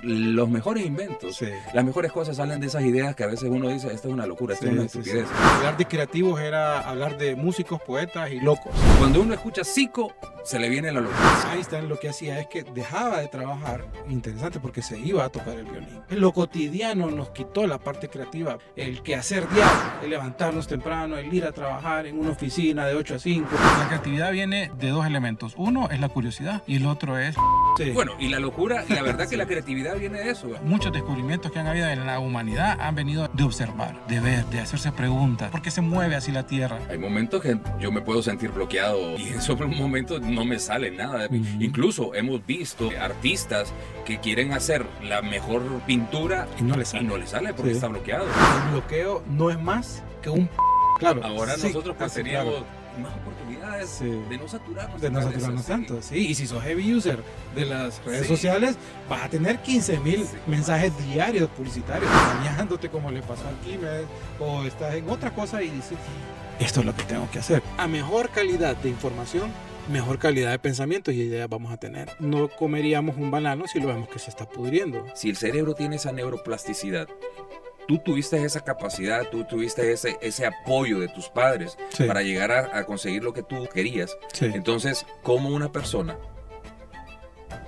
los mejores inventos, Sí. las mejores cosas salen de esas ideas que a veces uno dice, esto es una locura, esto es una estupidez. Hablar de creativos era hablar de músicos, poetas y locos. Cuando uno escucha psico, se le viene la locura. Einstein lo que hacía es que dejaba de trabajar, interesante, porque se iba a tocar el violín. Lo cotidiano nos quitó la parte creativa, el quehacer diario, el levantarnos temprano, el ir a trabajar en una oficina de 8 a 5. La creatividad viene de dos elementos. Uno es la curiosidad y el otro es... Sí. Bueno, y la locura, la verdad que la creatividad viene de eso. Muchos descubrimientos que han habido en la humanidad han venido de observar, de ver, de hacerse preguntas. ¿Por qué se mueve así la Tierra? Hay momentos que yo me puedo sentir bloqueado y en esos momentos no me sale nada. Incluso hemos visto artistas que quieren hacer la mejor pintura Y no les sale. porque Sí. está bloqueado. El bloqueo no es más que un... Claro. Ahora Sí, nosotros pues así, teníamos claro. más oportunidades Sí. de no saturarnos. De no tanto, saturarnos sí. tanto, sí. Y si sos heavy user de las redes Sí. sociales, vas a tener 15,000 Sí. mensajes diarios publicitarios, bañándote como le pasó a Kimmel, o estás en otra cosa y dices, esto es lo que tengo que hacer. A mejor calidad de información, mejor calidad de pensamientos y ideas vamos a tener. No comeríamos un banano si lo vemos que se está pudriendo. Si el cerebro tiene esa neuroplasticidad, tú tuviste esa capacidad, tú tuviste ese apoyo de tus padres Sí. para llegar a conseguir lo que tú querías. Sí. Entonces, ¿cómo una persona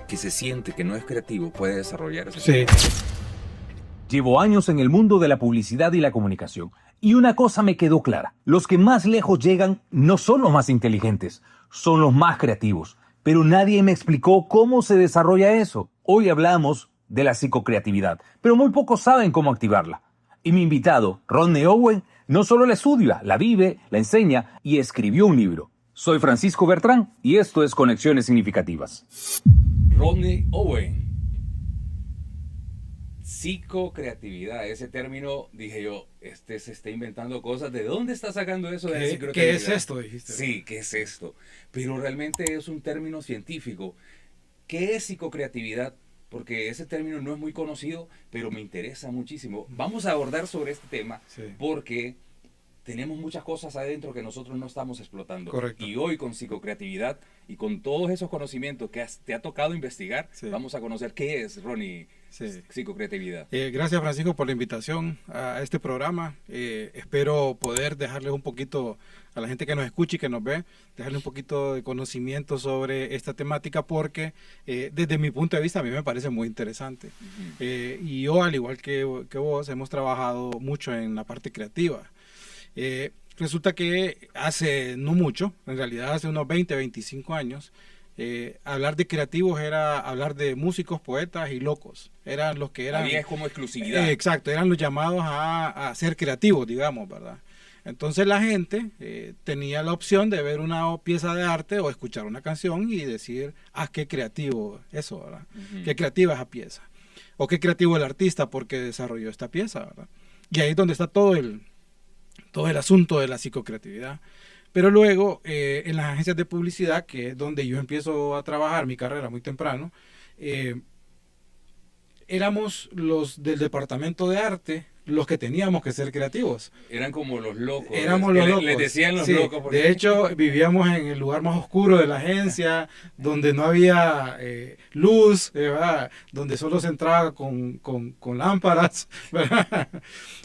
que se siente que no es creativo puede desarrollar ese Sí. Llevo años en el mundo de la publicidad y la comunicación, y una cosa me quedó clara. Los que más lejos llegan no son los más inteligentes, son los más creativos. Pero nadie me explicó cómo se desarrolla eso. Hoy hablamos de la psicocreatividad, pero muy pocos saben cómo activarla. Y mi invitado, Rodney Owen, no solo la estudia, la vive, la enseña y escribió un libro. Soy Francisco Bertrán y esto es Conexiones Significativas. Rodney Owen. Psicocreatividad, ese término, dije yo, se está inventando cosas. ¿De dónde está sacando eso de la ¿Qué psicocreatividad? es esto? Dijiste. Sí, ¿qué es esto? Pero realmente es un término científico. ¿Qué es psicocreatividad? Porque ese término no es muy conocido, pero me interesa muchísimo. Vamos a abordar sobre este tema Sí. porque tenemos muchas cosas adentro que nosotros no estamos explotando. Correcto. Y hoy con psicocreatividad y con todos esos conocimientos que te ha tocado investigar, Sí. vamos a conocer qué es, Ronnie, Sí. psicocreatividad. Gracias, Francisco, por la invitación a este programa. Espero poder dejarles un poquito a la gente que nos escucha y que nos ve, dejarle un poquito de conocimiento sobre esta temática porque desde mi punto de vista a mí me parece muy interesante. Y yo, al igual que vos, hemos trabajado mucho en la parte creativa. Resulta que hace no mucho, en realidad hace unos 20, 25 años, hablar de creativos era hablar de músicos, poetas y locos. Eran los que eran... Había como exclusividad. Exacto, eran los llamados a ser creativos, digamos, ¿verdad? Entonces la gente tenía la opción de ver una pieza de arte o escuchar una canción y decir, qué creativo eso, ¿verdad? Qué creativa esa pieza. O qué creativo el artista porque desarrolló esta pieza, ¿verdad? Y ahí es donde está todo el asunto de la psicocreatividad. Pero luego, en las agencias de publicidad, que es donde yo empiezo a trabajar mi carrera muy temprano, éramos los del departamento de arte los que teníamos que ser creativos. Eran como los locos. Éramos los locos. Les decían los Sí, locos. Porque... De hecho, vivíamos en el lugar más oscuro de la agencia, donde no había luz, ¿verdad? Donde solo se entraba con lámparas, ¿verdad?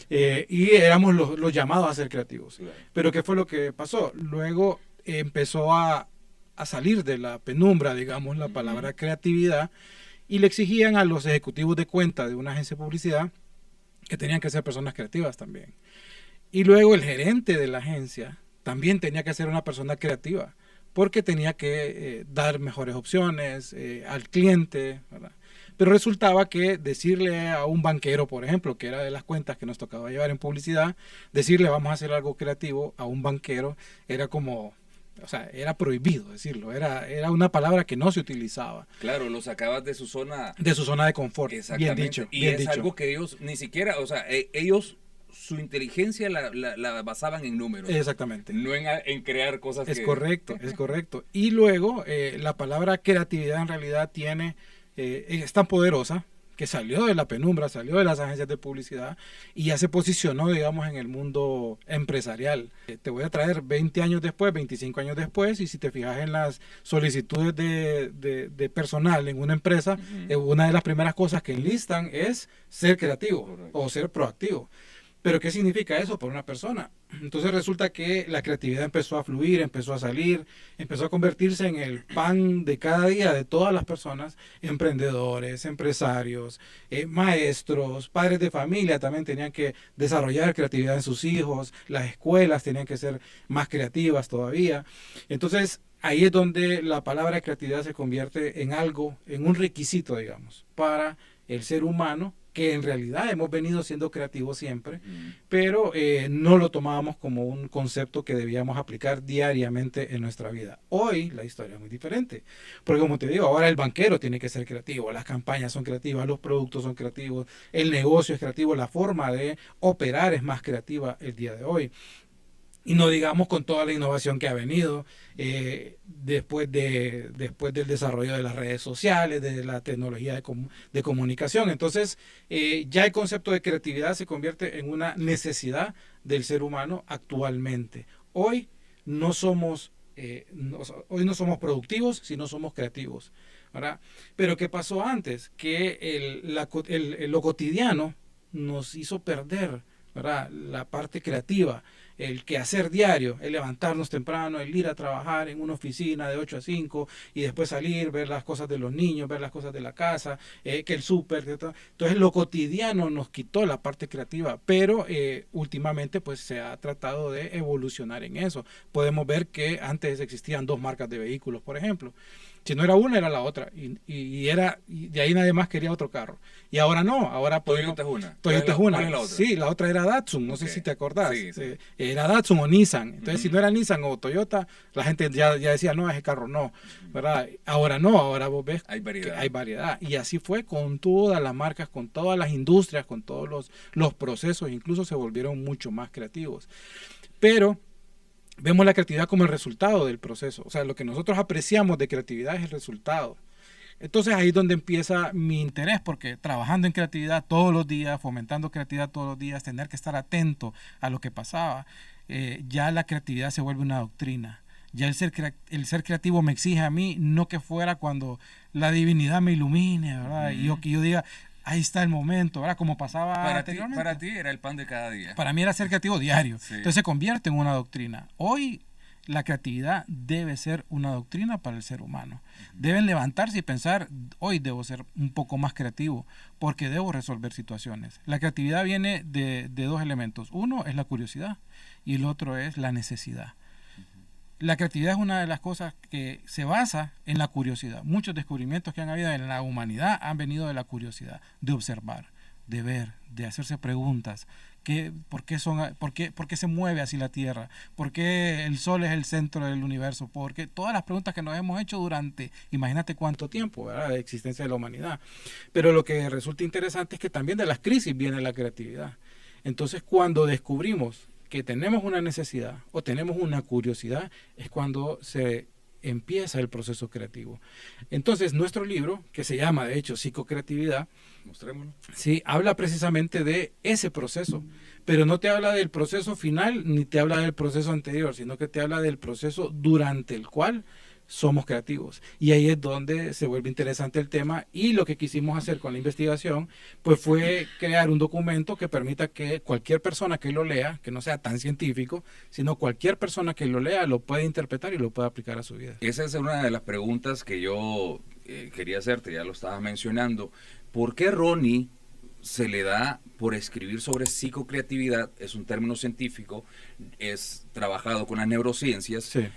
Y éramos los llamados a ser creativos. Claro. Pero ¿qué fue lo que pasó? Luego empezó a salir de la penumbra, digamos, la palabra creatividad, y le exigían a los ejecutivos de cuenta de una agencia de publicidad que tenían que ser personas creativas también. Y luego el gerente de la agencia también tenía que ser una persona creativa, porque tenía que dar mejores opciones al cliente, ¿verdad? Pero resultaba que decirle a un banquero, por ejemplo, que era de las cuentas que nos tocaba llevar en publicidad, decirle vamos a hacer algo creativo a un banquero era como... O sea, era prohibido decirlo, era una palabra que no se utilizaba. Claro, lo sacabas de su zona... De su zona de confort, bien dicho. Y bien es dicho. algo que ellos ni siquiera, o sea, ellos, su inteligencia la basaban en números. Exactamente. No en crear cosas Es que... correcto, es correcto. Y luego, la palabra creatividad en realidad tiene, es tan poderosa, que salió de la penumbra, salió de las agencias de publicidad y ya se posicionó, digamos, en el mundo empresarial. Te voy a traer 20 años después, 25 años después, y si te fijas en las solicitudes de personal en una empresa, una de las primeras cosas que enlistan es ser creativo o ser proactivo. Pero ¿qué significa eso para una persona? Entonces resulta que la creatividad empezó a fluir, empezó a salir, empezó a convertirse en el pan de cada día de todas las personas, emprendedores, empresarios, maestros, padres de familia también tenían que desarrollar creatividad en sus hijos, las escuelas tenían que ser más creativas todavía. Entonces ahí es donde la palabra creatividad se convierte en algo, en un requisito, digamos, para el ser humano, que en realidad hemos venido siendo creativos siempre, pero no lo tomábamos como un concepto que debíamos aplicar diariamente en nuestra vida. Hoy la historia es muy diferente, porque como te digo, ahora el banquero tiene que ser creativo, las campañas son creativas, los productos son creativos, el negocio es creativo, la forma de operar es más creativa el día de hoy. Y no digamos con toda la innovación que ha venido después del desarrollo de las redes sociales, de la tecnología de comunicación. Entonces, ya el concepto de creatividad se convierte en una necesidad del ser humano actualmente. Hoy no somos productivos, sino somos creativos, ¿verdad? Pero ¿qué pasó antes? Que lo cotidiano nos hizo perder, ¿verdad?, la parte creativa, el quehacer diario, el levantarnos temprano, el ir a trabajar en una oficina de 8 a 5 y después salir, ver las cosas de los niños, ver las cosas de la casa, que el súper. Entonces lo cotidiano nos quitó la parte creativa, pero últimamente pues se ha tratado de evolucionar en eso. Podemos ver que antes existían 2 marcas de vehículos, por ejemplo. Si no era una, era la otra. Y de ahí nadie más quería otro carro. Y ahora no. Ahora Toyota es una. Toyota es una. ¿Cuál es la otra? Sí, la otra era Datsun. No sé si te acordás. Sí, sí. Era Datsun o Nissan. Entonces, si no era Nissan o Toyota, la gente ya decía, no, ese carro no. ¿Verdad? Ahora no. Ahora vos ves que hay variedad. Y así fue con todas las marcas, con todas las industrias, con todos los procesos. Incluso se volvieron mucho más creativos. Pero vemos la creatividad como el resultado del proceso. O sea, lo que nosotros apreciamos de creatividad es el resultado. Entonces ahí es donde empieza mi interés, porque trabajando en creatividad todos los días, fomentando creatividad todos los días, tener que estar atento a lo que pasaba, ya la creatividad se vuelve una doctrina. Ya el ser creativo me exige a mí, no que fuera cuando la divinidad me ilumine, ¿verdad? Y yo diga, ahí está el momento, ¿verdad? Como pasaba anteriormente. Para ti era el pan de cada día. Para mí era ser creativo diario. Sí. Entonces se convierte en una doctrina. Hoy la creatividad debe ser una doctrina para el ser humano. Deben levantarse y pensar, hoy debo ser un poco más creativo porque debo resolver situaciones. La creatividad viene de 2 elementos. Uno es la curiosidad y el otro es la necesidad. La creatividad es una de las cosas que se basa en la curiosidad. Muchos descubrimientos que han habido en la humanidad han venido de la curiosidad, de observar, de ver, de hacerse preguntas. ¿Por qué se mueve así la Tierra? ¿Por qué el Sol es el centro del universo? Porque todas las preguntas que nos hemos hecho durante, imagínate cuánto tiempo, ¿verdad?, de existencia de la humanidad. Pero lo que resulta interesante es que también de las crisis viene la creatividad. Entonces, cuando descubrimos que tenemos una necesidad o tenemos una curiosidad, es cuando se empieza el proceso creativo. Entonces, nuestro libro, que se llama, de hecho, Psicocreatividad, mostrémoslo. Sí, habla precisamente de ese proceso, pero no te habla del proceso final ni te habla del proceso anterior, sino que te habla del proceso durante el cual somos creativos. Y ahí es donde se vuelve interesante el tema, y lo que quisimos hacer con la investigación pues fue crear un documento que permita que cualquier persona que lo lea, que no sea tan científico, sino cualquier persona que lo lea lo pueda interpretar y lo pueda aplicar a su vida. Esa es una de las preguntas que yo quería hacerte, ya lo estabas mencionando. ¿Por qué Ronnie se le da por escribir sobre psicocreatividad? Es un término científico, es trabajado con las neurociencias, Sí.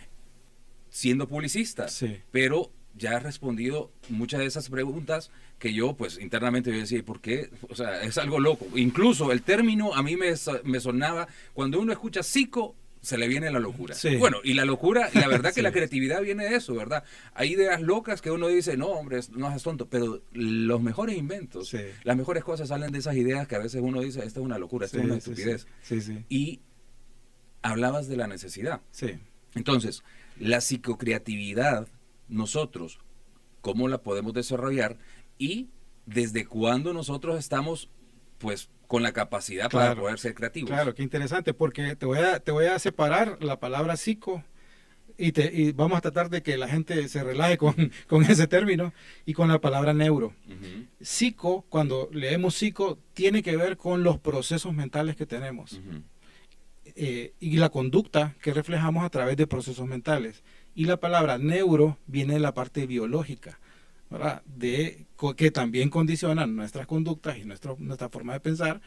Siendo publicista, Sí. pero ya has respondido muchas de esas preguntas que yo pues internamente yo decía, ¿por qué? O sea, es algo loco. Incluso el término a mí me sonaba, cuando uno escucha psico, se le viene la locura. Sí. Bueno, y la locura, la verdad que Sí. la creatividad viene de eso, ¿verdad? Hay ideas locas que uno dice, no, hombre, no es tonto, pero los mejores inventos, Sí. las mejores cosas salen de esas ideas que a veces uno dice, esta es una locura, esta es una estupidez. Sí. Y hablabas de la necesidad. Sí. Entonces, la psicocreatividad, nosotros, ¿cómo la podemos desarrollar? Y ¿desde cuándo nosotros estamos pues con la capacidad para Claro, poder ser creativos? claro, qué interesante, porque te voy a separar la palabra psico y vamos a tratar de que la gente se relaje con ese término y con la palabra neuro. Ujú, Psico, cuando leemos psico, tiene que ver con los procesos mentales que tenemos. ujú, Y la conducta que reflejamos a través de procesos mentales. Y la palabra neuro viene de la parte biológica, ¿verdad? Que también condiciona nuestras conductas y nuestra forma de pensar.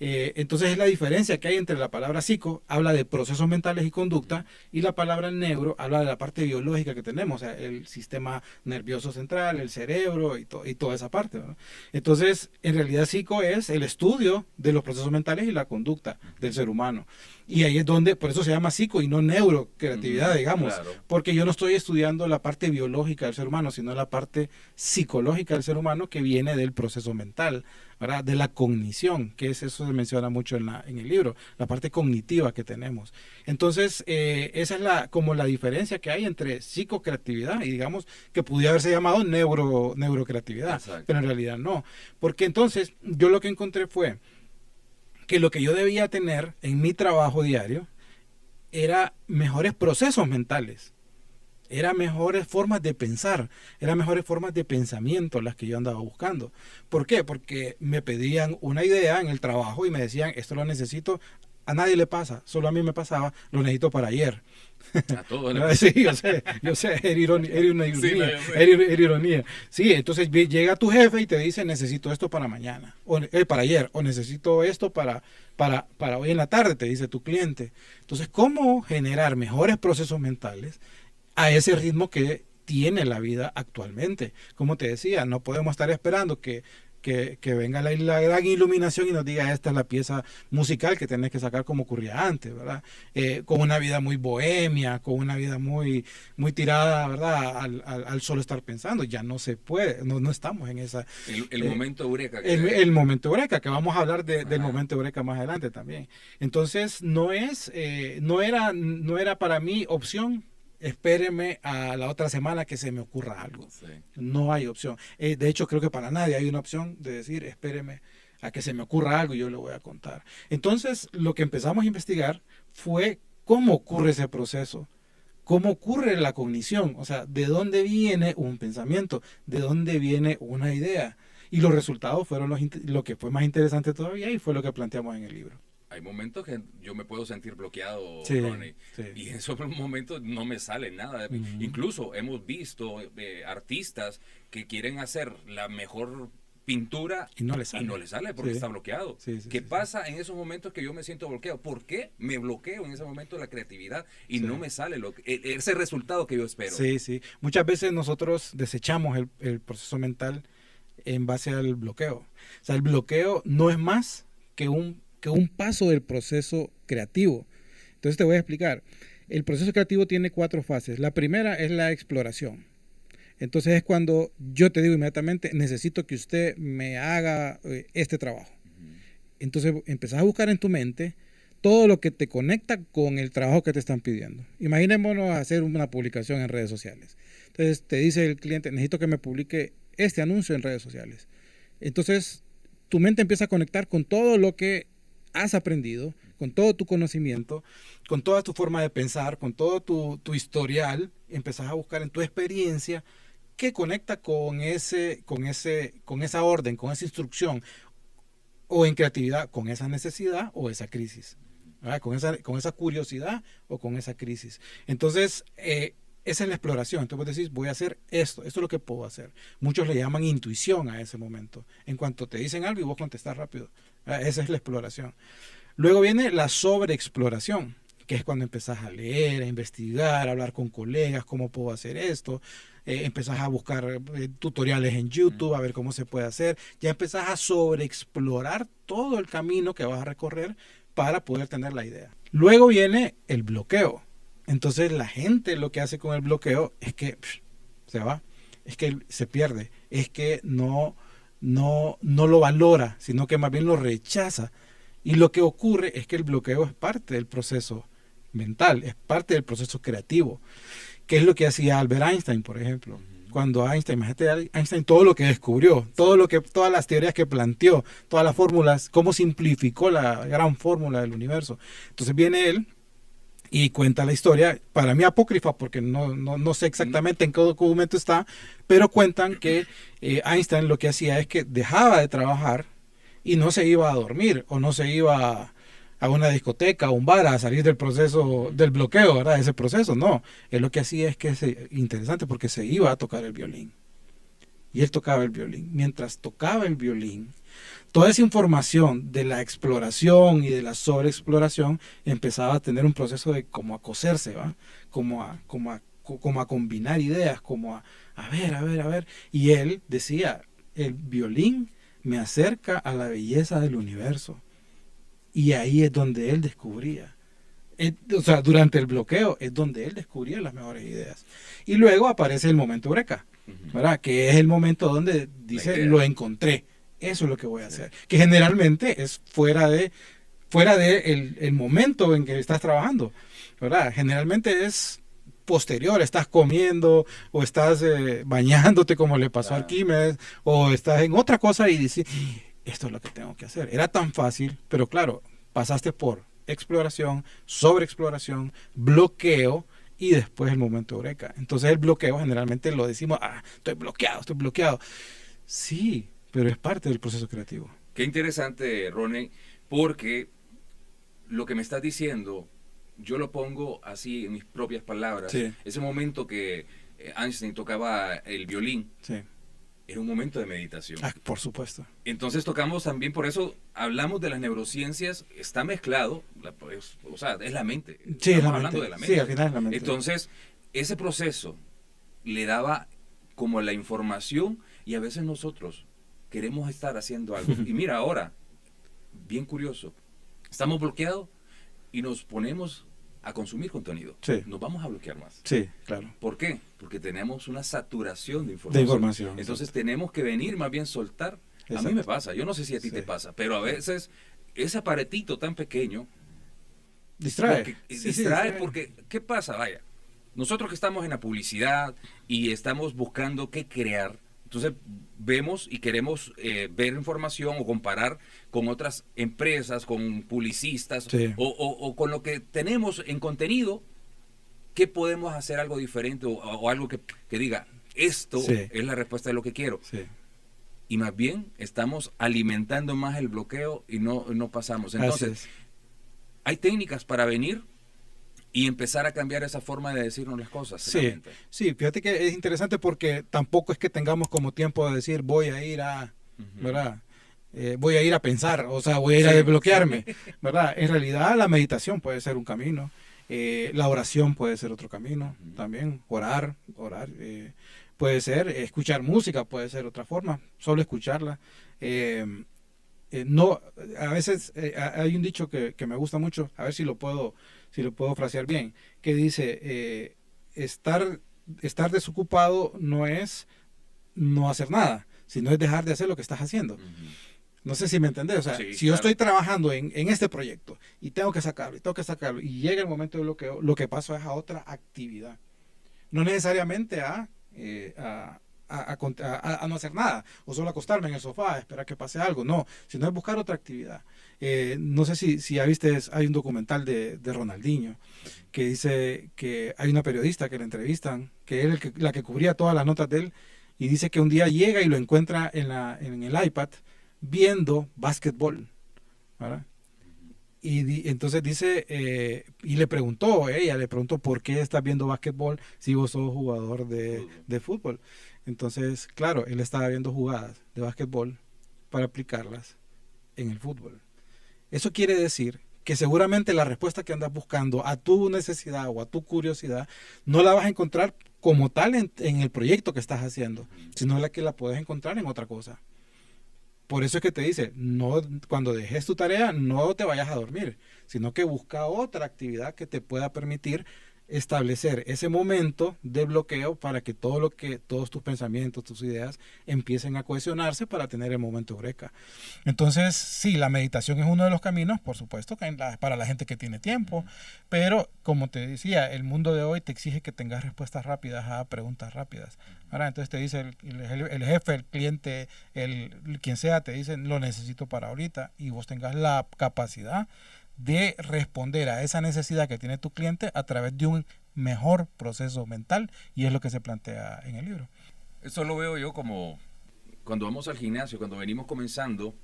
Entonces es la diferencia que hay entre la palabra psico, habla de procesos mentales y conducta, y la palabra neuro habla de la parte biológica que tenemos, o sea, el sistema nervioso central, el cerebro y toda esa parte, ¿verdad? Entonces, en realidad psico es el estudio de los procesos mentales y la conducta del ser humano. Y ahí es donde, por eso se llama psico y no neurocreatividad, ujú, digamos, claro. porque yo no estoy estudiando la parte biológica del ser humano, sino la parte psicológica del ser humano que viene del proceso mental, ¿verdad? De la cognición, que es eso se menciona mucho en el libro, la parte cognitiva que tenemos. Entonces, esa es como la diferencia que hay entre psicocreatividad y digamos que pudiera haberse llamado neurocreatividad, Exacto. pero en realidad no. Porque entonces yo lo que encontré fue que lo que yo debía tener en mi trabajo diario era mejores procesos mentales, era mejores formas de pensar, eran mejores formas de pensamiento las que yo andaba buscando. ¿Por qué? Porque me pedían una idea en el trabajo y me decían, esto lo necesito, a nadie le pasa, solo a mí me pasaba, lo necesito para ayer. A todos le ¿No? pasa. Sí, yo sé, era una ironía, Sí, no, yo sé. era ironía. Sí, entonces llega tu jefe y te dice, necesito esto para mañana, o para ayer, o necesito esto para hoy en la tarde, te dice tu cliente. Entonces, ¿cómo generar mejores procesos mentales a ese ritmo que tiene la vida actualmente? Como te decía, no podemos estar esperando que venga la gran iluminación y nos diga esta es la pieza musical que tenés que sacar como ocurría antes, ¿verdad? Con una vida muy bohemia, con una vida muy tirada, ¿verdad? Al solo estar pensando, ya no se puede, no estamos en esa... El momento eureka. El momento eureka, que vamos a hablar del Ajá. momento eureka más adelante también. Entonces, no era para mí opción. Espéreme a la otra semana que se me ocurra algo. Sí. No hay opción. De hecho, creo que para nadie hay una opción de decir, espéreme a que se me ocurra algo y yo le voy a contar. Entonces, lo que empezamos a investigar fue cómo ocurre ese proceso, cómo ocurre la cognición, o sea, de dónde viene un pensamiento, de dónde viene una idea. Y los resultados fueron lo que fue más interesante todavía y fue lo que planteamos en el libro. Hay momentos que yo me puedo sentir bloqueado, Sí, Ronnie, sí. y en esos momentos no me sale nada de mí. Ujú. Incluso hemos visto artistas que quieren hacer la mejor pintura Y no le sale. porque Sí. está bloqueado. Sí, sí, ¿Qué sí, pasa en esos momentos que yo me siento bloqueado? ¿Por qué me bloqueo en ese momento la creatividad y Sí. no me sale ese resultado que yo espero? Sí, sí. Muchas veces nosotros desechamos el proceso mental en base al bloqueo. O sea, el bloqueo no es más que un paso del proceso creativo. Entonces te voy a explicar. El proceso creativo tiene 4 fases. La primera es la exploración. Entonces es cuando yo te digo inmediatamente, necesito que usted me haga este trabajo. Entonces empezás a buscar en tu mente todo lo que te conecta con el trabajo que te están pidiendo. Imaginémonos hacer una publicación en redes sociales. Entonces te dice el cliente, necesito que me publique este anuncio en redes sociales. Entonces tu mente empieza a conectar con todo lo que has aprendido, con todo tu conocimiento, con toda tu forma de pensar, con todo tu historial. Empezás a buscar en tu experiencia qué conecta con esa orden, con esa instrucción, o en creatividad, con esa necesidad o esa crisis, ¿verdad? Con esa curiosidad o con esa crisis. Entonces, esa es la exploración. Entonces vos decís, voy a hacer esto es lo que puedo hacer. Muchos le llaman intuición a ese momento. En cuanto te dicen algo y vos contestás rápido. Esa es la exploración. Luego viene la sobreexploración, que es cuando empezás a leer, a investigar, a hablar con colegas, cómo puedo hacer esto. Empezás a buscar tutoriales en YouTube, a ver cómo se puede hacer. Ya empezás a sobreexplorar todo el camino que vas a recorrer para poder tener la idea. Luego viene el bloqueo. Entonces la gente lo que hace con el bloqueo es que se va, es que se pierde, es que no lo valora, sino que más bien lo rechaza. Y lo que ocurre es que el bloqueo es parte del proceso mental, es parte del proceso creativo, que es lo que hacía Albert Einstein, por ejemplo. Cuando Einstein, imagínate Einstein, todo lo que descubrió, todas las teorías que planteó, todas las fórmulas, cómo simplificó la gran fórmula del universo. Entonces viene él y cuenta la historia, para mí apócrifa, porque no sé exactamente en qué documento está, pero cuentan que Einstein lo que hacía es que dejaba de trabajar y no se iba a dormir, o no se iba a una discoteca, a un bar, a salir del proceso, del bloqueo, ¿verdad? Ese proceso, no. Él lo que hacía es que interesante, porque se iba a tocar el violín. Y él tocaba el violín. Mientras tocaba el violín, toda esa información de la exploración y de la sobreexploración empezaba a tener un proceso de como a coserse, ¿va? Como a combinar ideas, como a ver. Y él decía, el violín me acerca a la belleza del universo. Y ahí es donde él descubría. O sea, durante el bloqueo es donde él descubría las mejores ideas. Y luego aparece el momento eureka, ¿verdad? Que es el momento donde dice, lo encontré. Eso es lo que voy a hacer. Que generalmente es fuera de el momento en que estás trabajando, ¿verdad? Generalmente es posterior, estás comiendo o estás bañándote, como le pasó a Arquímedes, o estás en otra cosa y dices, esto es lo que tengo que hacer. Era tan fácil, pero claro, pasaste por exploración, sobreexploración, bloqueo y después el momento eureka. Entonces el bloqueo generalmente lo decimos, estoy bloqueado. Sí, pero es parte del proceso creativo. Qué interesante, Ronnie, porque lo que me estás diciendo, yo lo pongo así en mis propias palabras. Sí. Ese momento que Einstein tocaba el violín, Sí. era un momento de meditación. Por supuesto. Entonces tocamos también, por eso hablamos de las neurociencias, está mezclado, o sea, es la mente. Sí, Estamos hablando de la mente. Sí, al final es la mente. Entonces, ese proceso le daba como la información, y a veces nosotros queremos estar haciendo algo. Y mira, ahora, bien curioso, estamos bloqueados y nos ponemos a consumir contenido. Sí. Nos vamos a bloquear más. Sí, claro. ¿Por qué? Porque tenemos una saturación de De información. información. Entonces tenemos que venir más bien soltar. Exacto. A mí me pasa, yo no sé si a ti te pasa, pero a veces ese aparatito tan pequeño distrae. Distrae porque, ¿qué pasa? Vaya, nosotros que estamos en la publicidad y estamos buscando qué crear, entonces vemos y queremos ver información o comparar con otras empresas, con publicistas, Sí. o con lo que tenemos en contenido, ¿qué podemos hacer algo diferente o algo que diga, esto Sí. es la respuesta de lo que quiero? Sí. Y más bien estamos alimentando más el bloqueo y no pasamos. Entonces, hay técnicas para venir y empezar a cambiar esa forma de decirnos las cosas. Sí, fíjate que es interesante porque tampoco es que tengamos como tiempo de decir voy a ir a, ¿verdad? Voy a ir a pensar, o sea, voy a ir a desbloquearme, ¿verdad? En realidad la meditación puede ser un camino, la oración puede ser otro camino también, orar, puede ser escuchar música, puede ser otra forma, solo escucharla. No, a veces hay un dicho que me gusta mucho, a ver si lo puedo frasear bien, que dice, estar desocupado no es no hacer nada, sino es dejar de hacer lo que estás haciendo. No sé si me entendés, o sea, si yo estoy trabajando en este proyecto y tengo que sacarlo, y llega el momento de bloqueo, lo que paso es a otra actividad. No necesariamente a no hacer nada, o solo acostarme en el sofá, esperar que pase algo, no, sino es buscar otra actividad. No sé si ya viste, hay un documental de Ronaldinho, que dice que hay una periodista que le entrevistan, que era la que cubría todas las notas de él, y dice que un día llega y lo encuentra en el iPad viendo básquetbol, ¿verdad? Y entonces dice, y ella le preguntó, ¿por qué estás viendo básquetbol si vos sos jugador de fútbol? Entonces, claro, él estaba viendo jugadas de básquetbol para aplicarlas en el fútbol. Eso quiere decir que seguramente la respuesta que andas buscando a tu necesidad o a tu curiosidad no la vas a encontrar como tal en el proyecto que estás haciendo, sino la que la puedes encontrar en otra cosa. Por eso es que te dice, no, cuando dejes tu tarea, no te vayas a dormir, sino que busca otra actividad que te pueda permitir establecer ese momento de bloqueo para que todos tus pensamientos, tus ideas empiecen a cohesionarse para tener el momento eureka. Entonces, sí, la meditación es uno de los caminos, por supuesto, para la gente que tiene tiempo, pero como te decía, el mundo de hoy te exige que tengas respuestas rápidas a preguntas rápidas. Ahora, entonces te dice el jefe, el cliente, quien sea, te dice, lo necesito para ahorita, y vos tengas la capacidad de responder a esa necesidad que tiene tu cliente a través de un mejor proceso mental, y es lo que se plantea en el libro. Eso lo veo yo como cuando vamos al gimnasio, cuando venimos comenzando,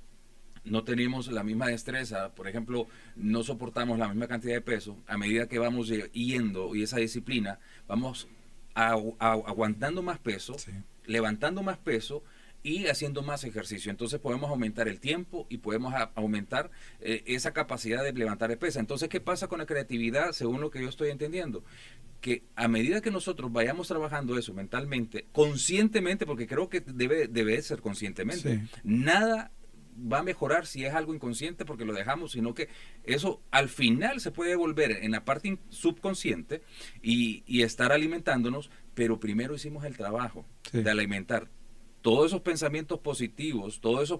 no tenemos la misma destreza, por ejemplo, no soportamos la misma cantidad de peso. A medida que vamos yendo y esa disciplina, vamos aguantando más peso, sí, levantando más peso y haciendo más ejercicio. Entonces podemos aumentar el tiempo y podemos aumentar esa capacidad de levantar el peso. Entonces, ¿qué pasa con la creatividad según lo que yo estoy entendiendo? Que a medida que nosotros vayamos trabajando eso mentalmente, conscientemente, porque creo que debe ser conscientemente, sí, nada va a mejorar si es algo inconsciente porque lo dejamos, sino que eso al final se puede volver en la parte subconsciente y estar alimentándonos, pero primero hicimos el trabajo, sí, de alimentar todos esos pensamientos positivos, todos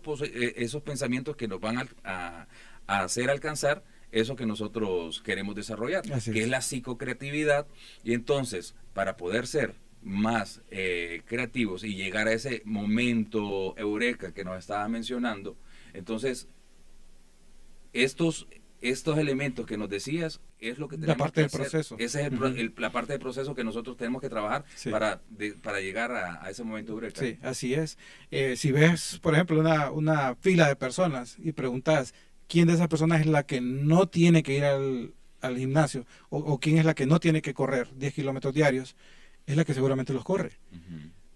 esos pensamientos que nos van a hacer alcanzar eso que nosotros queremos desarrollar, que es la psicocreatividad. Y entonces, para poder ser más creativos y llegar a ese momento eureka que nos estaba mencionando, entonces estos elementos que nos decías es lo que tenemos la parte que del hacer. proceso. Esa es la parte del proceso que nosotros tenemos que trabajar, sí, para llegar a ese momento eureka. Sí, así es. Si ves, por ejemplo, una fila de personas y preguntas quién de esas personas es la que no tiene que ir al gimnasio o quién es la que no tiene que correr 10 kilómetros diarios, es la que seguramente los corre.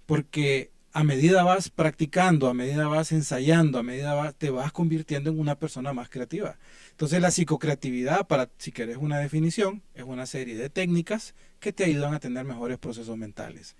Porque a medida vas practicando, a medida vas ensayando, a medida te vas convirtiendo en una persona más creativa. Entonces la psicocreatividad, si querés una definición, es una serie de técnicas que te ayudan a tener mejores procesos mentales.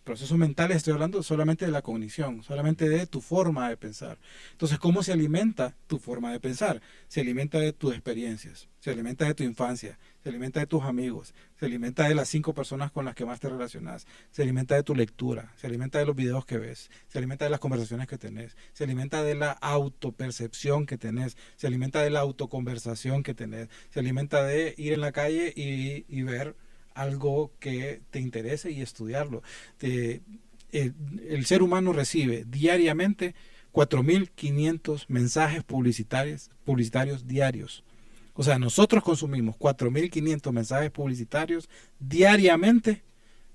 Procesos mentales, estoy hablando solamente de la cognición, solamente de tu forma de pensar. Entonces, ¿cómo se alimenta tu forma de pensar? Se alimenta de tus experiencias, se alimenta de tu infancia, se alimenta de tus amigos, se alimenta de las 5 personas con las que más te relacionas, se alimenta de tu lectura, se alimenta de los videos que ves, se alimenta de las conversaciones que tenés, se alimenta de la autopercepción que tenés, se alimenta de la autoconversación que tenés, se alimenta de ir en la calle y ver algo que te interese y estudiarlo. El ser humano recibe diariamente 4.500 mensajes publicitarios diarios. O sea, nosotros consumimos 4.500 mensajes publicitarios diariamente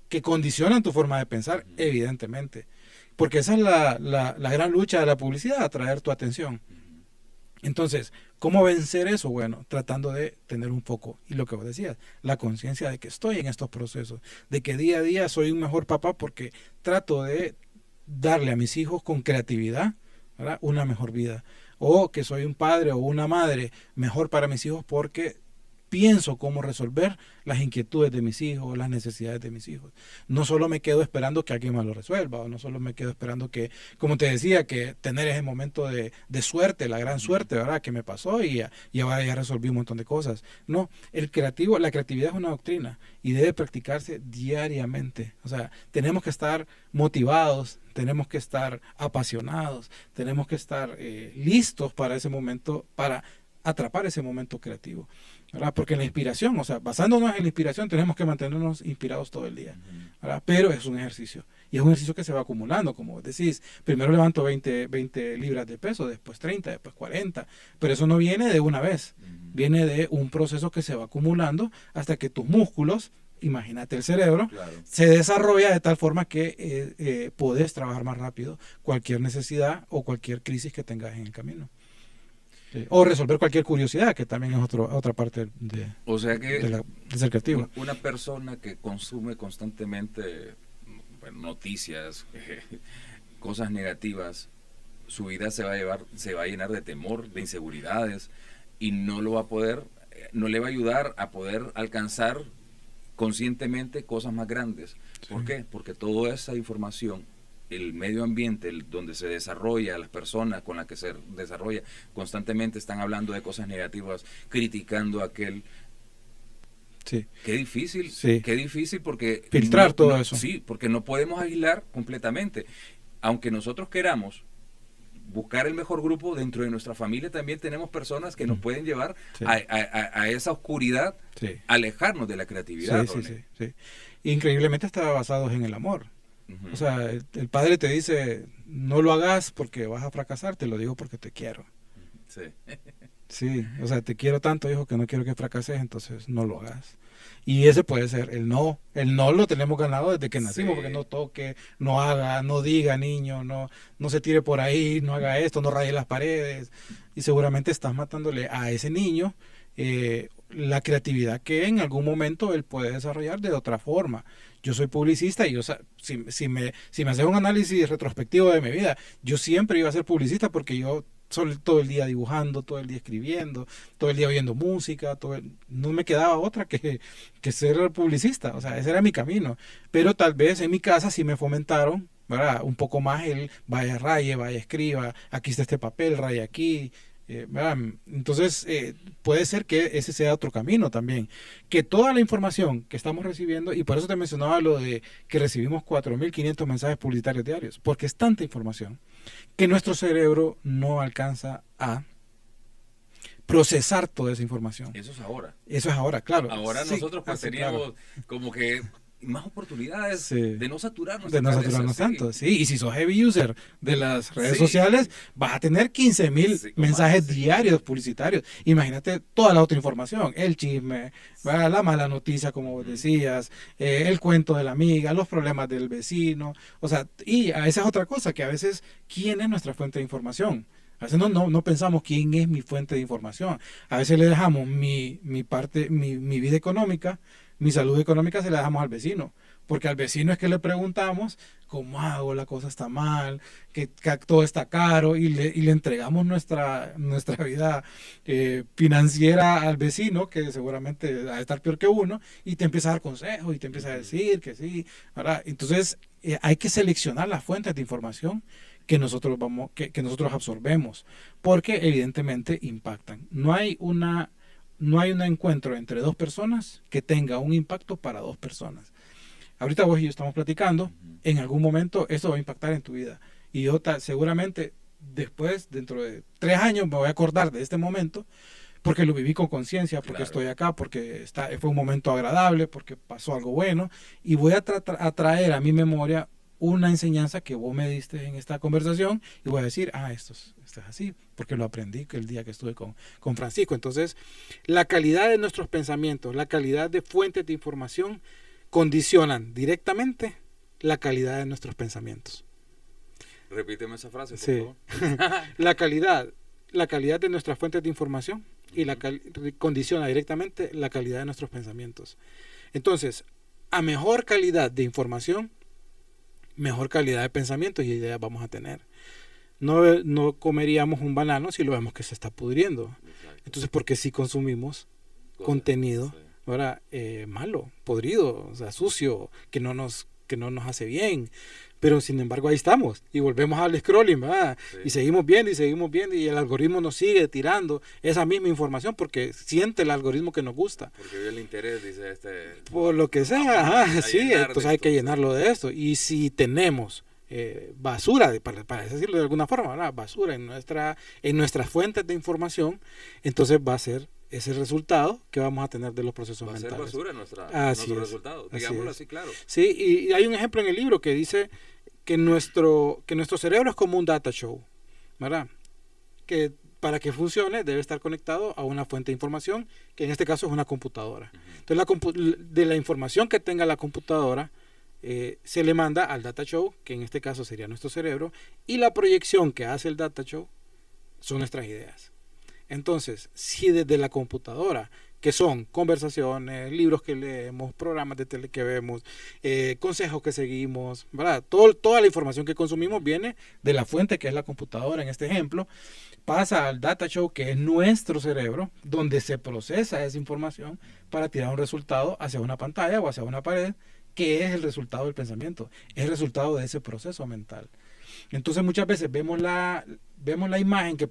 que condicionan tu forma de pensar, evidentemente. Porque esa es la gran lucha de la publicidad, atraer tu atención. Entonces, ¿cómo vencer eso? Bueno, tratando de tener un foco, y lo que vos decías, la conciencia de que estoy en estos procesos, de que día a día soy un mejor papá porque trato de darle a mis hijos con creatividad, ¿verdad?, una mejor vida, o que soy un padre o una madre mejor para mis hijos porque pienso cómo resolver las inquietudes de mis hijos, las necesidades de mis hijos. No solo me quedo esperando que alguien me lo resuelva, o no solo me quedo esperando que, como te decía, que tener ese momento de suerte, la gran suerte, ¿verdad?, que me pasó y ahora ya resolví un montón de cosas. No, la creatividad es una doctrina y debe practicarse diariamente. O sea, tenemos que estar motivados, tenemos que estar apasionados, tenemos que estar listos para ese momento, para atrapar ese momento creativo, ¿verdad? Porque la inspiración, o sea, basándonos en la inspiración, tenemos que mantenernos inspirados todo el día, ¿verdad? Pero es un ejercicio, y es un ejercicio que se va acumulando, como decís, primero levanto 20 libras de peso, después 30, después 40, pero eso no viene de una vez, viene de un proceso que se va acumulando hasta que tus músculos, imagínate el cerebro, claro, se desarrolla de tal forma que podés trabajar más rápido cualquier necesidad o cualquier crisis que tengas en el camino. O resolver cualquier curiosidad, que también es otra parte de ser creativo. Una persona que consume constantemente noticias, cosas negativas, su vida se va a llenar de temor, de inseguridades, y no le va a ayudar a poder alcanzar conscientemente cosas más grandes. Sí. ¿Por qué? Porque toda esa información, el medio ambiente donde se desarrolla, las personas con las que se desarrolla, constantemente están hablando de cosas negativas, criticando a aquel. Sí. Qué difícil porque... Filtrar todo eso. Sí, porque no podemos aislar completamente. Aunque nosotros queramos buscar el mejor grupo, dentro de nuestra familia también tenemos personas que nos pueden llevar a esa oscuridad, alejarnos de la creatividad. Sí. Increíblemente está basados en el amor. O sea, el padre te dice, no lo hagas porque vas a fracasar, te lo digo porque te quiero. Sí, o sea, te quiero tanto, hijo, que no quiero que fracases, entonces no lo hagas. Y ese puede ser el no. El no lo tenemos ganado desde que nacimos, porque no toque, no haga, no diga, niño, no se tire por ahí, no haga esto, no raye las paredes. Y seguramente estás matándole a ese niño la creatividad que en algún momento él puede desarrollar de otra forma. Yo soy publicista y yo, si me haces un análisis retrospectivo de mi vida, yo siempre iba a ser publicista porque yo todo el día dibujando, todo el día escribiendo, todo el día oyendo música, no me quedaba otra que ser publicista. O sea, ese era mi camino. Pero tal vez en mi casa sí me fomentaron, ¿verdad? Un poco más el vaya raye, vaya escriba, aquí está este papel, raya aquí. Entonces puede ser que ese sea otro camino también, que toda la información que estamos recibiendo, y por eso te mencionaba lo de que recibimos 4.500 mensajes publicitarios diarios, porque es tanta información que nuestro cerebro no alcanza a procesar toda esa información. Eso es ahora, claro. Ahora nosotros pues teníamos como que más oportunidades de no saturarnos. De no saturarnos tanto, sí. Y si sos heavy user de las redes sociales, vas a tener 15.000 mensajes diarios publicitarios. Imagínate toda la otra información, el chisme, la mala noticia, como vos decías, el cuento de la amiga, los problemas del vecino. O sea, y esa es otra cosa, que a veces, ¿quién es nuestra fuente de información? A veces no pensamos quién es mi fuente de información. A veces le dejamos mi vida económica, mi salud económica se la dejamos al vecino, porque al vecino es que le preguntamos cómo hago, la cosa está mal, que todo está caro, y le entregamos nuestra vida financiera al vecino, que seguramente va a estar peor que uno, y te empieza a dar consejos y te empieza a decir que sí, ¿verdad? Entonces hay que seleccionar las fuentes de información que nosotros absorbemos, porque evidentemente impactan. No hay un encuentro entre dos personas que tenga un impacto para dos personas. Ahorita vos y yo estamos platicando, en algún momento eso va a impactar en tu vida. Y yo seguramente después, dentro de 3 años, me voy a acordar de este momento, porque lo viví con conciencia, porque estoy acá, porque fue un momento agradable, porque pasó algo bueno, y voy a traer a mi memoria una enseñanza que vos me diste en esta conversación, y voy a decir, esto es así, porque lo aprendí el día que estuve con Francisco. Entonces, la calidad de nuestros pensamientos, la calidad de fuentes de información condicionan directamente la calidad de nuestros pensamientos. Repíteme esa frase, por favor. La calidad de nuestras fuentes de información y condiciona directamente la calidad de nuestros pensamientos. Entonces, a mejor calidad de información, mejor calidad de pensamientos y ideas vamos a tener. No comeríamos un banano si lo vemos que se está pudriendo. Entonces, porque si consumimos contenido ahora malo, podrido, o sea, sucio, que no nos hace bien, pero sin embargo ahí estamos y volvemos al scrolling, ¿verdad? Y seguimos viendo y el algoritmo nos sigue tirando esa misma información porque siente el algoritmo que nos gusta. Porque vio el interés, dice por lo que sea, entonces hay que llenarlo de esto. Y si tenemos basura, para decirlo de alguna forma, ¿verdad? Basura en nuestras fuentes de información, entonces va a ser ese resultado que vamos a tener de los procesos mentales. Va a ser basura nuestro resultado, digámoslo así, claro. Sí, y hay un ejemplo en el libro que dice que nuestro cerebro es como un data show, ¿verdad? Que para que funcione debe estar conectado a una fuente de información, que en este caso es una computadora. Entonces, de la información que tenga la computadora, se le manda al data show, que en este caso sería nuestro cerebro, y la proyección que hace el data show son nuestras ideas. Entonces, si desde la computadora, que son conversaciones, libros que leemos, programas de tele que vemos, consejos que seguimos, ¿verdad? Toda la información que consumimos viene de la fuente que es la computadora, en este ejemplo, pasa al data show, que es nuestro cerebro, donde se procesa esa información para tirar un resultado hacia una pantalla o hacia una pared, que es el resultado del pensamiento, es el resultado de ese proceso mental. Entonces muchas veces vemos la imagen que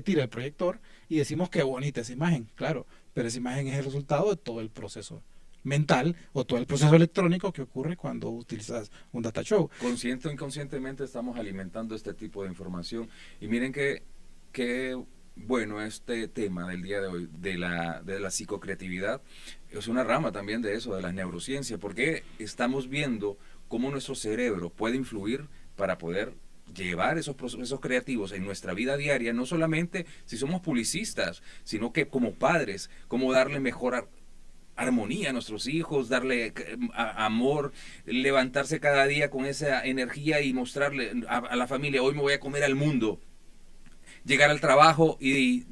tira el proyector y decimos qué bonita esa imagen, claro, pero esa imagen es el resultado de todo el proceso mental o todo el proceso electrónico que ocurre cuando utilizas un data show. Consciente o inconscientemente estamos alimentando este tipo de información. Y miren que bueno, este tema del día de hoy, de la psicocreatividad, es una rama también de eso, de las neurociencias, porque estamos viendo cómo nuestro cerebro puede influir para poder llevar esos procesos creativos en nuestra vida diaria, no solamente si somos publicistas, sino que como padres, cómo darle mejor armonía a nuestros hijos, darle amor, levantarse cada día con esa energía y mostrarle a la familia, hoy me voy a comer al mundo, llegar al trabajo y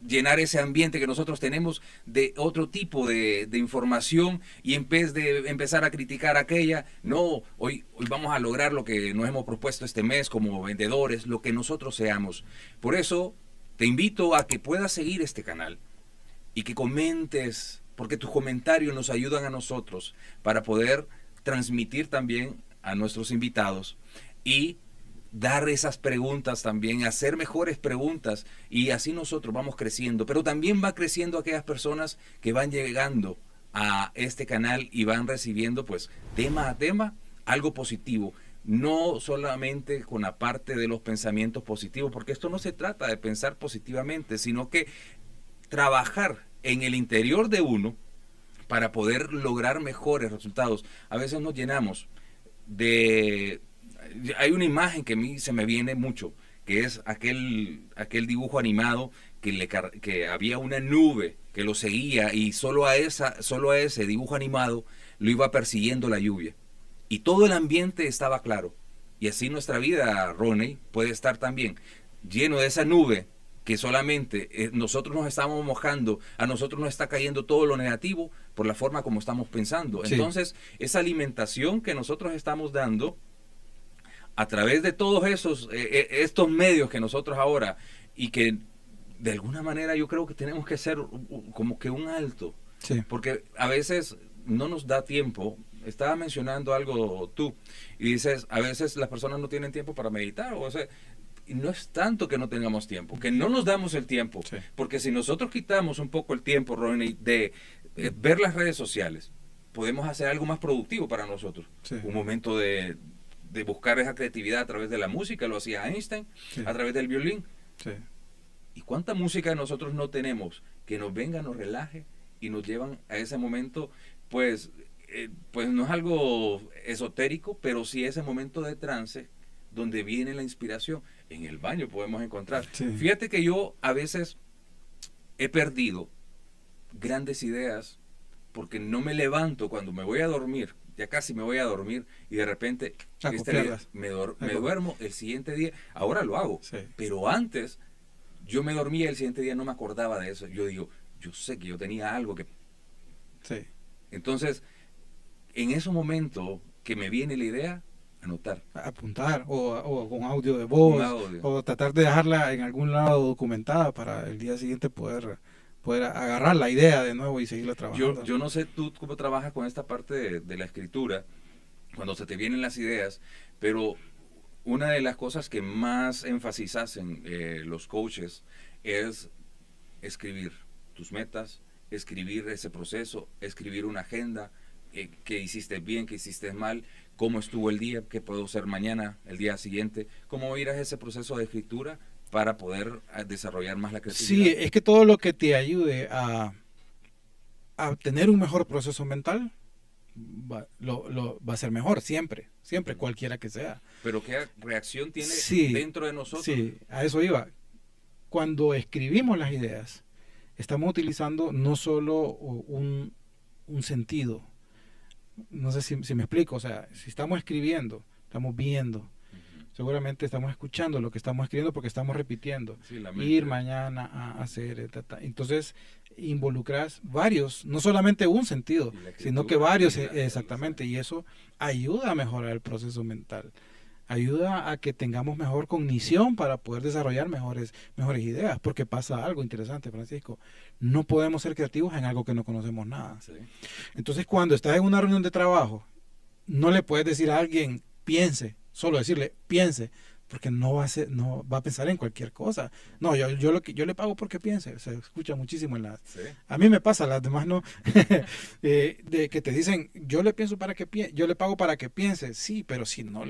llenar ese ambiente que nosotros tenemos de otro tipo de información, y en vez de empezar a criticar aquella, no, hoy vamos a lograr lo que nos hemos propuesto este mes como vendedores, lo que nosotros seamos. Por eso te invito a que puedas seguir este canal y que comentes, porque tus comentarios nos ayudan a nosotros para poder transmitir también a nuestros invitados y dar esas preguntas también, hacer mejores preguntas, y así nosotros vamos creciendo, pero también va creciendo aquellas personas que van llegando a este canal y van recibiendo pues tema a tema algo positivo, no solamente con la parte de los pensamientos positivos, porque esto no se trata de pensar positivamente, sino que trabajar en el interior de uno para poder lograr mejores resultados. A veces nos llenamos de... Hay una imagen que a mí se me viene mucho, que es aquel dibujo animado que había una nube que lo seguía, y solo a ese dibujo animado lo iba persiguiendo la lluvia. Y todo el ambiente estaba claro. Y así nuestra vida, Ronnie, puede estar también lleno de esa nube que solamente nosotros nos estamos mojando, a nosotros nos está cayendo todo lo negativo por la forma como estamos pensando. Sí. Entonces, esa alimentación que nosotros estamos dando a través de todos estos medios que nosotros ahora, y que de alguna manera yo creo que tenemos que hacer como que un alto, Sí. porque a veces no nos da tiempo. Estaba mencionando algo tú y dices, a veces las personas no tienen tiempo para meditar, o sea, y no es tanto que no tengamos tiempo, que no nos damos el tiempo, Sí. porque si nosotros quitamos un poco el tiempo, Ronnie, de ver las redes sociales, podemos hacer algo más productivo para nosotros. Sí. Un momento de buscar esa creatividad a través de la música, lo hacía Einstein, Sí. a través del violín. Sí. ¿Y cuánta música nosotros no tenemos que nos venga, nos relaje y nos llevan a ese momento? Pues no es algo esotérico, pero sí ese momento de trance donde viene la inspiración. En el baño podemos encontrar. Sí. Fíjate que yo a veces he perdido grandes ideas porque no me levanto cuando me voy a dormir. Ya casi me voy a dormir y de repente me duermo el siguiente día. Ahora lo hago, Sí. pero antes yo me dormía y el siguiente día no me acordaba de eso. Yo digo, yo sé que yo tenía algo que... Sí. Entonces, en ese momento que me viene la idea, anotar. Apuntar o con audio de voz, Un audio. o tratar de dejarla en algún lado documentada para el día siguiente poder agarrar la idea de nuevo y seguirla trabajando. Yo no sé tú cómo trabajas con esta parte de la escritura, cuando se te vienen las ideas, pero una de las cosas que más énfasis hacen los coaches es escribir tus metas, escribir ese proceso, escribir una agenda, qué hiciste bien, qué hiciste mal, cómo estuvo el día, qué puedo hacer mañana, el día siguiente, cómo ir a ese proceso de escritura para poder desarrollar más la creatividad. Sí, es que todo lo que te ayude a tener un mejor proceso mental va a ser mejor, siempre, cualquiera que sea. Pero qué reacción tiene Sí, dentro de nosotros. Sí, a eso iba. Cuando escribimos las ideas, estamos utilizando no solo un sentido. No sé si me explico. O sea, si estamos escribiendo, estamos viendo. Seguramente estamos escuchando lo que estamos escribiendo porque estamos repitiendo. Sí, la mente. Ir mañana a hacer. Entonces, involucras varios, no solamente un sentido, sino que varios, exactamente. Y eso ayuda a mejorar el proceso mental. Ayuda a que tengamos mejor cognición para poder desarrollar mejores ideas. Porque pasa algo interesante, Francisco. No podemos ser creativos en algo que no conocemos nada. Sí. Entonces, cuando estás en una reunión de trabajo, no le puedes decir a alguien, piense. Solo decirle, piense, porque no va a pensar en cualquier cosa. No, yo le pago porque piense. Se escucha muchísimo en las... Sí. A mí me pasa, las demás no. De que te dicen, yo le pago para que piense. Sí, pero si no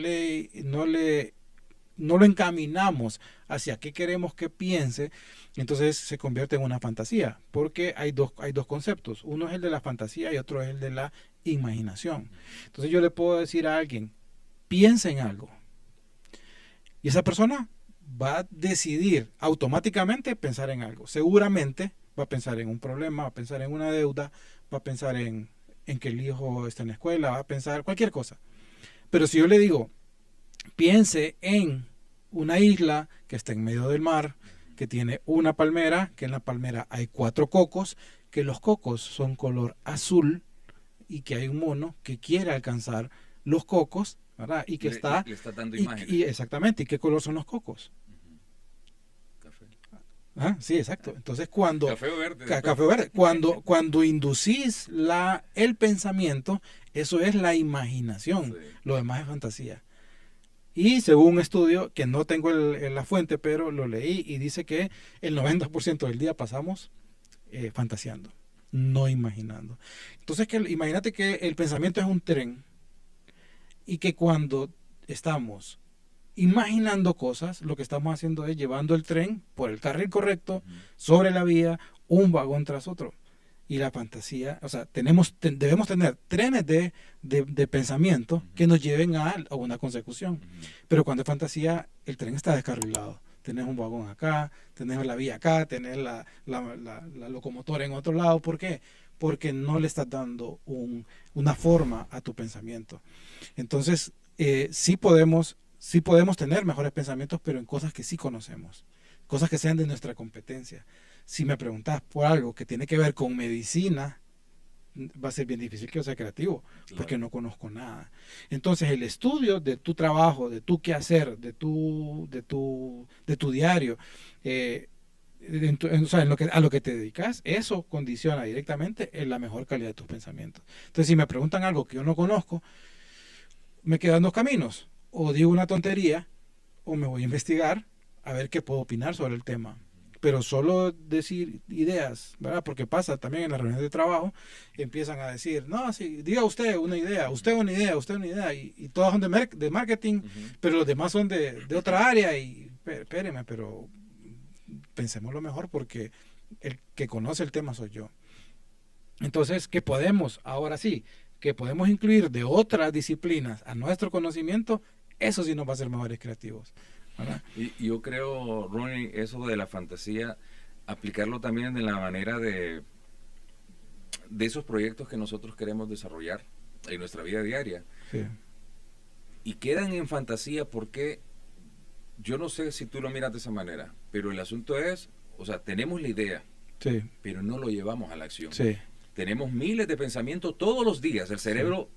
lo encaminamos hacia qué queremos que piense, entonces se convierte en una fantasía, porque hay dos conceptos. Uno es el de la fantasía y otro es el de la imaginación. Entonces yo le puedo decir a alguien, piensa en algo. Y esa persona va a decidir automáticamente pensar en algo. Seguramente va a pensar en un problema, va a pensar en una deuda, va a pensar en que el hijo está en la escuela, va a pensar cualquier cosa. Pero si yo le digo, piense en una isla que está en medio del mar, que tiene una palmera, que en la palmera hay 4 cocos, que los cocos son color azul y que hay un mono que quiere alcanzar los cocos, ¿verdad? Y que le está dando imágenes. Exactamente. ¿Y qué color son los cocos? Café. Ah, sí, exacto. Entonces cuando... Café o verde. Café verde. Cuando inducís el pensamiento, eso es la imaginación. Sí. Lo demás es fantasía. Y según un estudio, que no tengo la fuente, pero lo leí y dice que el 90% del día pasamos fantaseando, no imaginando. Entonces, imagínate que el pensamiento es un tren y que cuando estamos imaginando cosas, lo que estamos haciendo es llevando el tren por el carril correcto, sobre la vía, un vagón tras otro. Y la fantasía, o sea, debemos tener trenes de pensamiento que nos lleven a una consecución. Pero cuando es fantasía, el tren está descarrilado. Tenés un vagón acá, tenés la vía acá, tenés la locomotora en otro lado. ¿Por qué? Porque no le estás dando una forma a tu pensamiento. Entonces, sí podemos tener mejores pensamientos, pero en cosas que sí conocemos, cosas que sean de nuestra competencia. Si me preguntas por algo que tiene que ver con medicina, va a ser bien difícil que yo sea creativo, claro, porque no conozco nada. Entonces, el estudio de tu trabajo, de tu quehacer, de tu diario, o sea, a lo que te dedicas, eso condiciona directamente en la mejor calidad de tus pensamientos. Entonces, si me preguntan algo que yo no conozco, me quedan 2 caminos. O digo una tontería, o me voy a investigar a ver qué puedo opinar sobre el tema. Pero solo decir ideas, ¿verdad? Porque pasa también en las reuniones de trabajo, empiezan a decir, no, sí, diga usted una idea, usted una idea, y todas son de marketing, pero los demás son de otra área, y espéreme, pero pensemos lo mejor, porque el que conoce el tema soy yo. Entonces, ahora sí, que podemos incluir de otras disciplinas a nuestro conocimiento, eso sí nos va a hacer mejores creativos. Y yo creo, Ronnie, eso de la fantasía, aplicarlo también de la manera de esos proyectos que nosotros queremos desarrollar en nuestra vida diaria. Sí. Y quedan en fantasía porque yo no sé si tú lo miras de esa manera, pero el asunto es, o sea, tenemos la idea, sí, pero no lo llevamos a la acción. Sí. Tenemos miles de pensamientos todos los días. El cerebro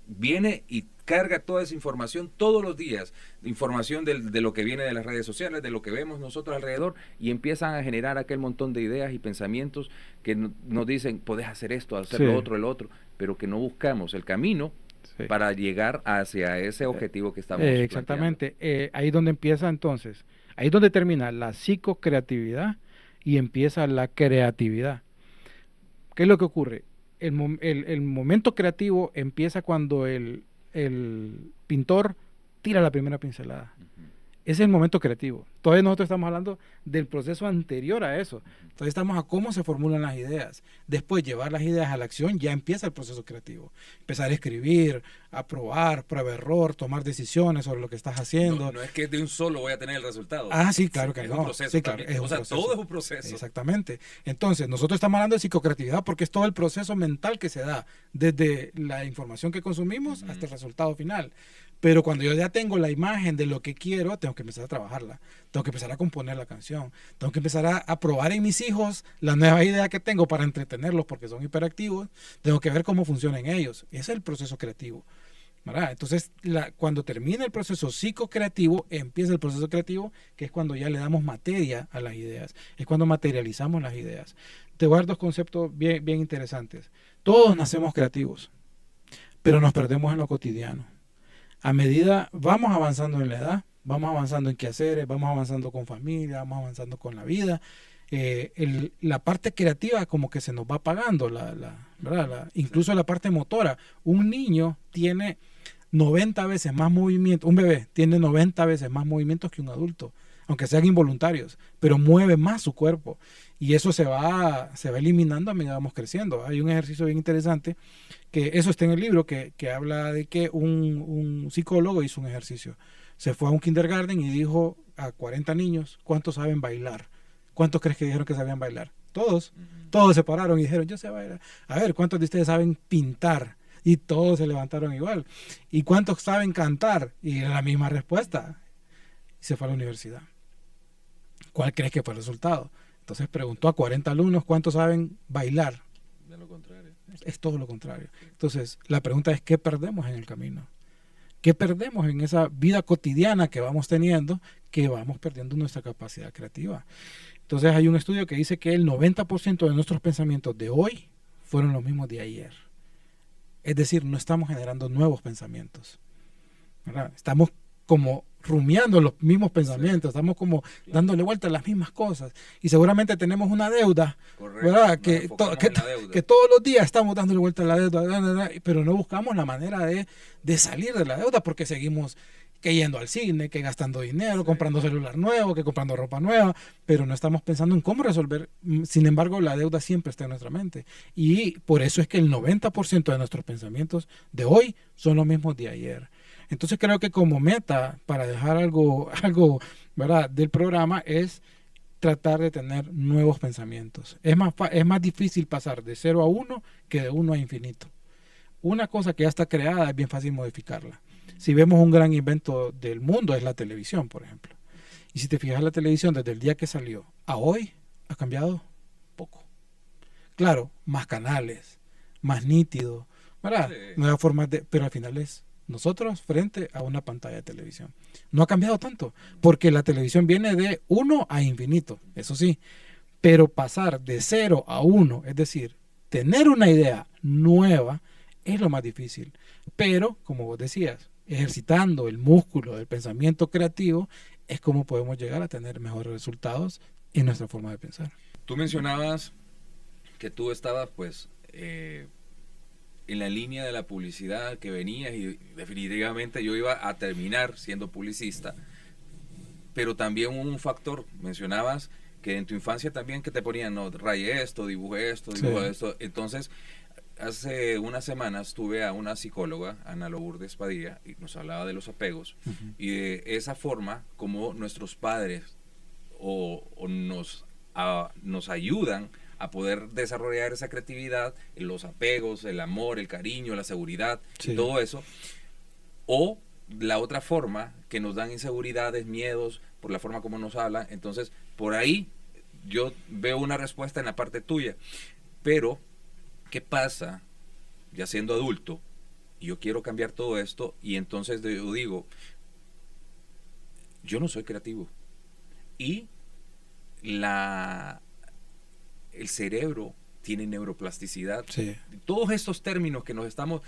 viene y carga toda esa información todos los días, información de lo que viene de las redes sociales, de lo que vemos nosotros alrededor, y empiezan a generar aquel montón de ideas y pensamientos que nos dicen, podés hacer esto, hacer lo otro, el otro, pero que no buscamos el camino para llegar hacia ese objetivo que estamos exactamente. Ahí donde empieza entonces, ahí donde termina la psicocreatividad y empieza la creatividad. ¿Qué es lo que ocurre? El momento creativo empieza cuando el pintor tira la primera pincelada. Ese es el momento creativo. Todavía nosotros estamos hablando del proceso anterior a eso. Todavía estamos a cómo se formulan las ideas. Después, llevar las ideas a la acción, ya empieza el proceso creativo. Empezar a escribir, a probar, prueba error, tomar decisiones sobre lo que estás haciendo. No es que de un solo voy a tener el resultado. Ah, sí, claro que no. Es un proceso también. O sea, todo es un proceso. Exactamente. Entonces, nosotros estamos hablando de psicocreatividad porque es todo el proceso mental que se da, desde la información que consumimos hasta el resultado final. Pero cuando yo ya tengo la imagen de lo que quiero, tengo que empezar a trabajarla. Tengo que empezar a componer la canción. Tengo que empezar a probar en mis hijos la nueva idea que tengo para entretenerlos porque son hiperactivos. Tengo que ver cómo funcionan ellos. Ese es el proceso creativo, ¿verdad? Entonces, cuando termina el proceso psicocreativo, empieza el proceso creativo, que es cuando ya le damos materia a las ideas. Es cuando materializamos las ideas. Te voy a dar 2 conceptos bien interesantes. Todos nacemos creativos, pero nos perdemos en lo cotidiano. A medida vamos avanzando en la edad, vamos avanzando en quehaceres, vamos avanzando con familia, vamos avanzando con la vida. La parte creativa como que se nos va apagando, ¿verdad? Incluso la parte motora. Un niño tiene 90 veces más movimiento, un bebé tiene 90 veces más movimientos que un adulto, aunque sean involuntarios, pero mueve más su cuerpo. Y eso se va eliminando a medida que vamos creciendo. Hay un ejercicio bien interesante, que eso está en el libro, que habla de que un psicólogo hizo un ejercicio. Se fue a un kindergarten y dijo a 40 niños, ¿cuántos saben bailar? ¿Cuántos crees que dijeron que sabían bailar? Todos. Todos se pararon y dijeron, yo sé bailar. A ver, ¿cuántos de ustedes saben pintar? Y todos se levantaron igual. ¿Y cuántos saben cantar? Y era la misma respuesta. Y se fue a la universidad. ¿Cuál crees que fue el resultado? Entonces preguntó a 40 alumnos cuántos saben bailar. De lo contrario. Es todo lo contrario. Entonces, la pregunta es, ¿qué perdemos en el camino? ¿Qué perdemos en esa vida cotidiana que vamos teniendo, que vamos perdiendo nuestra capacidad creativa? Entonces, hay un estudio que dice que el 90% de nuestros pensamientos de hoy fueron los mismos de ayer. Es decir, no estamos generando nuevos pensamientos, ¿verdad? Estamos como rumiando los mismos pensamientos, estamos como dándole vuelta a las mismas cosas. Y seguramente tenemos una deuda, correcto, ¿verdad? Que todos los días estamos dándole vuelta a la deuda, pero no buscamos la manera de salir de la deuda porque seguimos que yendo al cine, que gastando dinero, comprando celular nuevo, que comprando ropa nueva, pero no estamos pensando en cómo resolver. Sin embargo, la deuda siempre está en nuestra mente. Y por eso es que el 90% de nuestros pensamientos de hoy son los mismos de ayer. Entonces creo que como meta, para dejar algo ¿verdad?, del programa, es tratar de tener nuevos pensamientos. Es más difícil pasar de 0 a 1 que de 1 a infinito. Una cosa que ya está creada es bien fácil modificarla. Si vemos un gran invento del mundo es la televisión, por ejemplo. Y si te fijas, la televisión desde el día que salió a hoy ha cambiado poco. Claro, más canales, más nítido, ¿verdad? Sí. Nuevas formas pero al final es nosotros frente a una pantalla de televisión. No ha cambiado tanto, porque la televisión viene de 1 a infinito, eso sí. Pero pasar de 0 a 1, es decir, tener una idea nueva, es lo más difícil. Pero, como vos decías, ejercitando el músculo del pensamiento creativo es como podemos llegar a tener mejores resultados en nuestra forma de pensar. Tú mencionabas que tú estabas pues en la línea de la publicidad, que venías y definitivamente yo iba a terminar siendo publicista, pero también un factor, mencionabas que en tu infancia también que te ponían, no, raye esto, dibuje esto, dibuje esto, entonces hace unas semanas tuve a una psicóloga, Ana Lourdes Padilla, y nos hablaba de los apegos y de esa forma como nuestros padres nos ayudan a poder desarrollar esa creatividad, los apegos, el amor, el cariño, la seguridad, y todo eso, o la otra forma que nos dan inseguridades, miedos, por la forma como nos hablan. Entonces, por ahí yo veo una respuesta en la parte tuya, pero ¿qué pasa ya siendo adulto? Y yo quiero cambiar todo esto y entonces yo digo, yo no soy creativo. Y el cerebro tiene neuroplasticidad. Sí. Todos estos términos que nos estamos...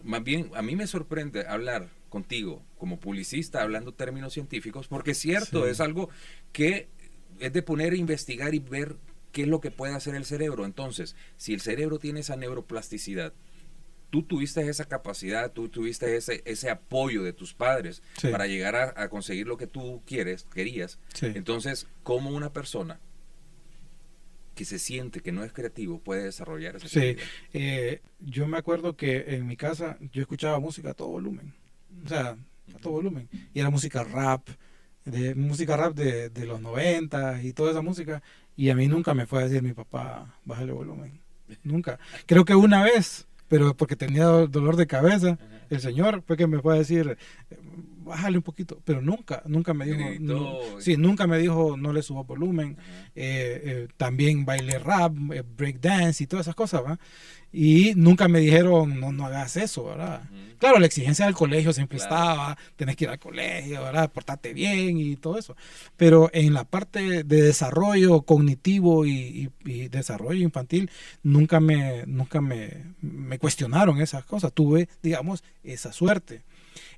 Más bien, a mí me sorprende hablar contigo como publicista, hablando términos científicos, porque es cierto, es algo que es de poner a investigar y ver qué es lo que puede hacer el cerebro. Entonces, si el cerebro tiene esa neuroplasticidad, tú tuviste esa capacidad, tú tuviste ese apoyo de tus padres para llegar a conseguir lo que tú querías. Entonces, ¿cómo una persona que se siente que no es creativo puede desarrollar esa creatividad? Yo me acuerdo que en mi casa yo escuchaba música a todo volumen, o sea, a todo volumen, y era música rap de los 90 y toda esa música, y a mí nunca me fue a decir mi papá, bájale volumen, nunca. Creo que una vez, pero porque tenía dolor de cabeza, el señor fue que me fue a decir, bájale un poquito, pero nunca me dijo, nunca me dijo no le suba volumen. También bailé rap, break dance y todas esas cosas, ¿va? Y nunca me dijeron no hagas eso, ¿verdad? Claro, la exigencia del colegio siempre estaba, tenés que ir al colegio, ¿verdad? Portarte bien y todo eso, pero en la parte de desarrollo cognitivo y desarrollo infantil nunca me cuestionaron esas cosas. Tuve, digamos, esa suerte.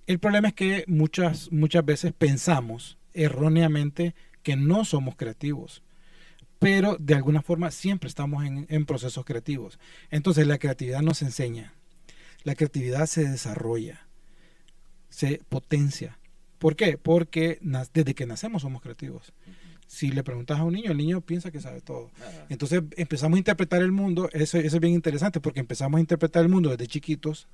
El problema es que muchas veces pensamos erróneamente que no somos creativos, pero de alguna forma siempre estamos en procesos creativos. Entonces la creatividad nos enseña, la creatividad se desarrolla, se potencia. ¿Por qué? Porque desde que nacemos somos creativos. Si le preguntas a un niño, el niño piensa que sabe todo. Entonces empezamos a interpretar el mundo, eso es bien interesante porque empezamos a interpretar el mundo desde chiquitos,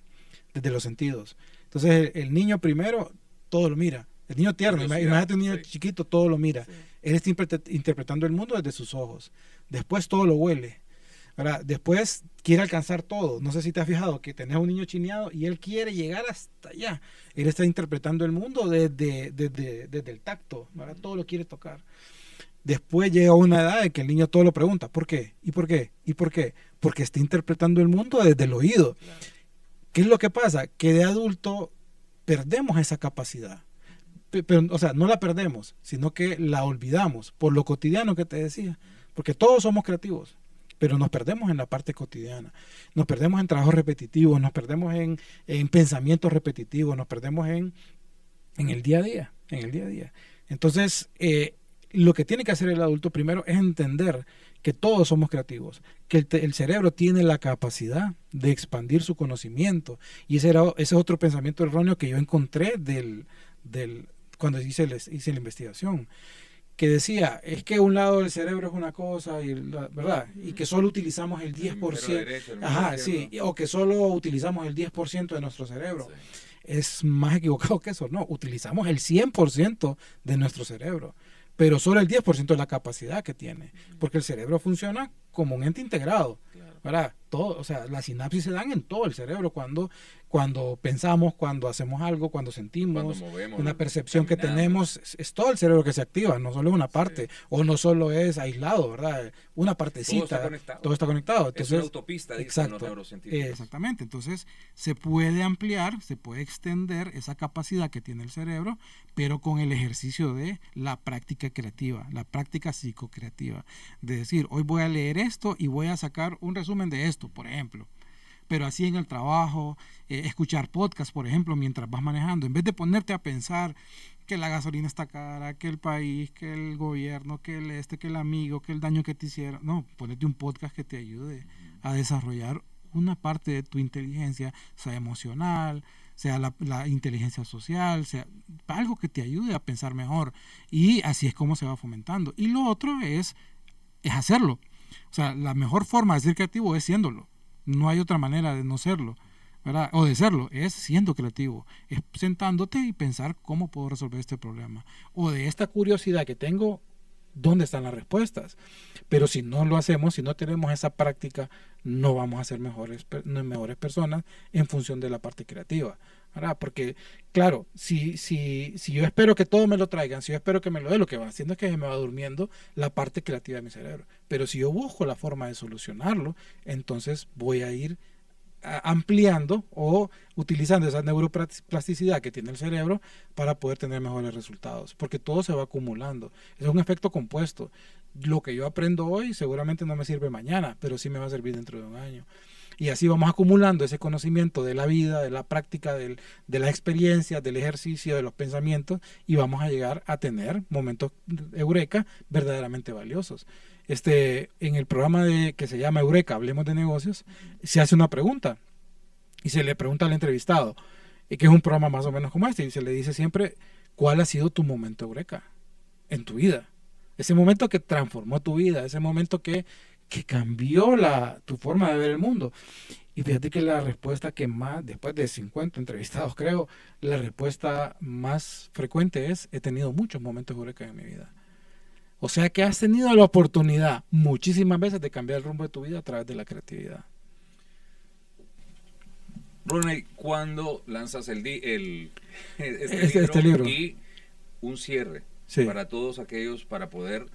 desde los sentidos. Entonces el niño primero todo lo mira. El niño tierno, imagínate un niño chiquito, todo lo mira. Él está interpretando el mundo desde sus ojos. Después todo lo huele. Ahora, después quiere alcanzar todo. No sé si te has fijado que tenés un niño chineado y él quiere llegar hasta allá. Él está interpretando el mundo desde el tacto. ¿Verdad? Todo lo quiere tocar. Después llega una edad en que el niño todo lo pregunta. ¿Por qué? ¿Y por qué? ¿Y por qué? Porque está interpretando el mundo desde el oído. Claro. ¿Qué es lo que pasa? Que de adulto perdemos esa capacidad. Pero, o sea, no la perdemos, sino que la olvidamos por lo cotidiano que te decía. Porque todos somos creativos, pero nos perdemos en la parte cotidiana. Nos perdemos en trabajos repetitivos, nos perdemos en pensamientos repetitivos, nos perdemos en el día a día. En el día a día. Entonces, lo que tiene que hacer el adulto primero es entender que todos somos creativos, que el cerebro tiene la capacidad de expandir su conocimiento. Y ese es otro pensamiento erróneo que yo encontré cuando hice la investigación, que decía, es que un lado del cerebro es una cosa, ¿verdad? Y que solo utilizamos el 10%, sí, o que solo utilizamos el 10% de nuestro cerebro. Sí. Es más equivocado que eso, no, utilizamos el 100% de nuestro cerebro, pero solo el 10% de la capacidad que tiene, porque el cerebro funciona como un ente integrado, ¿verdad? Todo, o sea, las sinapsis se dan en todo el cerebro cuando pensamos, cuando hacemos algo, cuando sentimos, cuando movemos, una percepción que tenemos, es todo el cerebro que se activa, no solo es una parte, o no solo es aislado, ¿verdad? Una partecita, todo está conectado. Entonces, es una autopista, dicen los neurocientíficos. Exactamente, entonces se puede ampliar, se puede extender esa capacidad que tiene el cerebro, pero con el ejercicio de la práctica creativa, la práctica psicocreativa, de decir, hoy voy a leer esto y voy a sacar un resumen de esto, por ejemplo. Pero así en el trabajo, escuchar podcast, por ejemplo, mientras vas manejando, en vez de ponerte a pensar que la gasolina está cara, que el país, que el gobierno, que el amigo, que el daño que te hicieron. No, ponete un podcast que te ayude a desarrollar una parte de tu inteligencia, sea emocional, sea la inteligencia social, sea algo que te ayude a pensar mejor. Y así es como se va fomentando. Y lo otro es hacerlo. O sea, la mejor forma de ser creativo es siéndolo. No hay otra manera de no serlo, ¿verdad? O de serlo, es siendo creativo, es sentándote y pensar cómo puedo resolver este problema. O de esta curiosidad que tengo, ¿dónde están las respuestas? Pero si no lo hacemos, si no tenemos esa práctica, no vamos a ser mejores personas en función de la parte creativa, ¿verdad? Porque, claro, si yo espero que todo me lo traigan, si yo espero que me lo dé, lo que va haciendo es que se me va durmiendo la parte creativa de mi cerebro. Pero si yo busco la forma de solucionarlo, entonces voy a ir ampliando o utilizando esa neuroplasticidad que tiene el cerebro para poder tener mejores resultados, porque todo se va acumulando. Es un efecto compuesto. Lo que yo aprendo hoy seguramente no me sirve mañana, pero sí me va a servir dentro de un año. Y así vamos acumulando ese conocimiento de la vida, de la práctica, de la experiencia, del ejercicio, de los pensamientos, y vamos a llegar a tener momentos eureka verdaderamente valiosos. En el programa que se llama Eureka, Hablemos de Negocios, se hace una pregunta y se le pregunta al entrevistado, que es un programa más o menos como este, y se le dice siempre, ¿cuál ha sido tu momento Eureka en tu vida? Ese momento que transformó tu vida, ese momento que cambió tu forma de ver el mundo. Y fíjate que la respuesta que más, después de 50 entrevistados creo, la respuesta más frecuente es, he tenido muchos momentos Eureka en mi vida. O sea que has tenido la oportunidad muchísimas veces de cambiar el rumbo de tu vida a través de la creatividad. Ronnie, ¿cuándo lanzas este libro y un cierre para todos aquellos para poder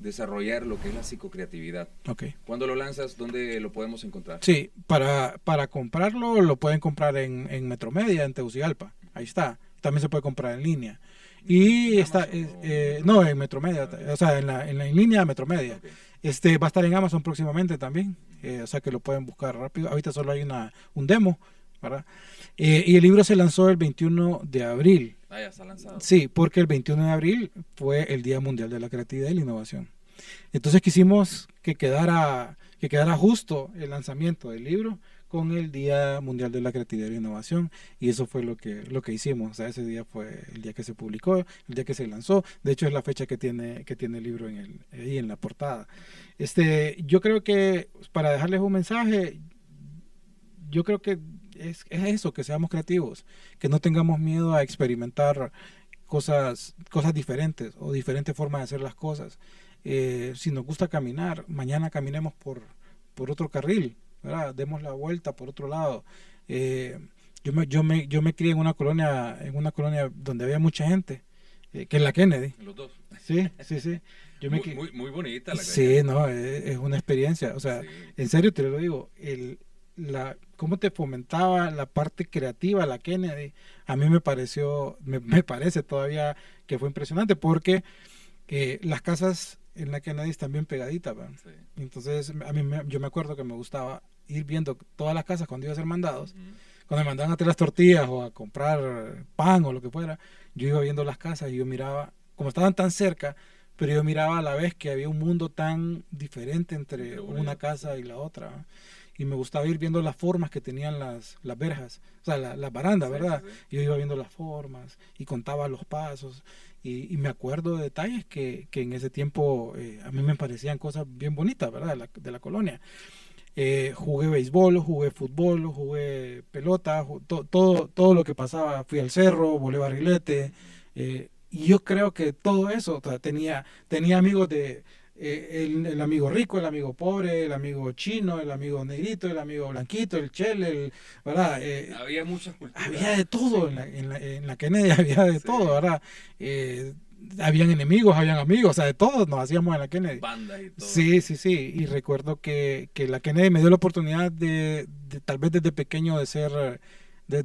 desarrollar lo que es la psicocreatividad? Okay. ¿Cuándo lo lanzas? ¿Dónde lo podemos encontrar? Sí, para comprarlo lo pueden comprar en Metromedia, en Tegucigalpa. Ahí está. También se puede comprar en línea. Y está, no, en Metromedia, o sea, en línea de Metromedia. Okay. Va a estar en Amazon próximamente también, o sea que lo pueden buscar rápido. Ahorita solo hay un demo, ¿verdad? Y el libro se lanzó el 21 de abril. Ah, ya está lanzado. Sí, porque el 21 de abril fue el Día Mundial de la Creatividad y la Innovación. Entonces quisimos que quedara justo el lanzamiento del libro con el Día Mundial de la Creatividad y la Innovación, y eso fue lo que hicimos. O sea, ese día fue el día que se publicó, el día que se lanzó. De hecho, es la fecha que tiene el libro ahí en la portada. Yo creo que, para dejarles un mensaje, yo creo que es eso, que seamos creativos, que no tengamos miedo a experimentar cosas diferentes o diferentes formas de hacer las cosas. Si nos gusta caminar, mañana caminemos por otro carril, ¿verdad? Demos la vuelta por otro lado. Yo me crié en una colonia donde había mucha gente, que es la Kennedy. Los dos. Sí. Muy bonita la Sí, no, es una experiencia. O sea, Sí. en serio te lo digo, cómo te fomentaba la parte creativa la Kennedy, a mí me parece todavía que fue impresionante, porque las casas en la Kennedy están bien pegaditas, ¿verdad? Sí. Entonces yo me acuerdo que me gustaba ir viendo todas las casas cuando iba a hacer mandados. Ujú. Cuando me mandaban a hacer las tortillas o a comprar pan o lo que fuera, yo iba viendo las casas y yo miraba, como estaban tan cerca, pero yo miraba a la vez que había un mundo tan diferente entre una casa y la otra, ¿no? Y me gustaba ir viendo las formas que tenían las verjas, o sea, las barandas, Sí, ¿verdad? sí, sí. Yo iba viendo las formas y contaba los pasos, y me acuerdo de detalles que en ese tiempo a mí me parecían cosas bien bonitas, ¿verdad? De la colonia. Jugué béisbol, jugué fútbol, jugué pelota, todo lo que pasaba. Fui al cerro, volé barrilete. Y yo creo que todo eso, o sea, tenía amigos el amigo rico, el amigo pobre, el amigo chino, el amigo negrito, el amigo blanquito, el chel, ¿verdad? Había muchas culturas. Había de todo Sí. en la Kennedy, había de Sí. todo, ¿verdad? Habían enemigos, habían amigos, o sea, de todos nos hacíamos en la Kennedy. Bandas y todo. Sí. Y recuerdo que la Kennedy me dio la oportunidad de tal vez desde pequeño de ser de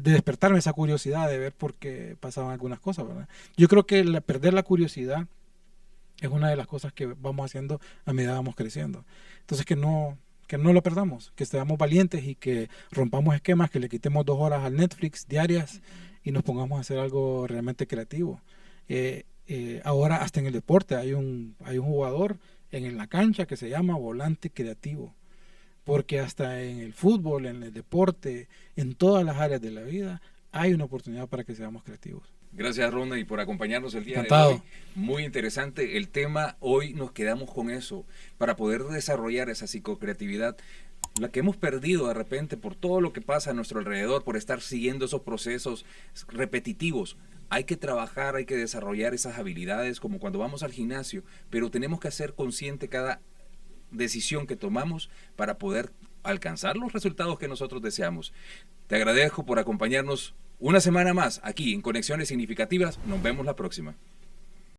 despertarme esa curiosidad de ver por qué pasaban algunas cosas, ¿verdad? Yo creo que perder la curiosidad es una de las cosas que vamos haciendo a medida que vamos creciendo. Entonces que no lo perdamos, que seamos valientes y que rompamos esquemas, que le quitemos 2 horas al Netflix diarias y nos pongamos a hacer algo realmente creativo. Ahora hasta en el deporte hay un jugador en la cancha que se llama volante creativo, porque hasta en el fútbol, en el deporte, en todas las áreas de la vida hay una oportunidad para que seamos creativos. Gracias, Ronald, por acompañarnos el día Encantado. de hoy. Muy interesante el tema. Hoy nos quedamos con eso, para poder desarrollar esa psicocreatividad, la que hemos perdido de repente por todo lo que pasa a nuestro alrededor, por estar siguiendo esos procesos repetitivos. Hay que trabajar, hay que desarrollar esas habilidades, como cuando vamos al gimnasio, pero tenemos que hacer consciente cada decisión que tomamos para poder alcanzar los resultados que nosotros deseamos. Te agradezco por acompañarnos una semana más aquí en Conexiones Significativas. Nos vemos la próxima.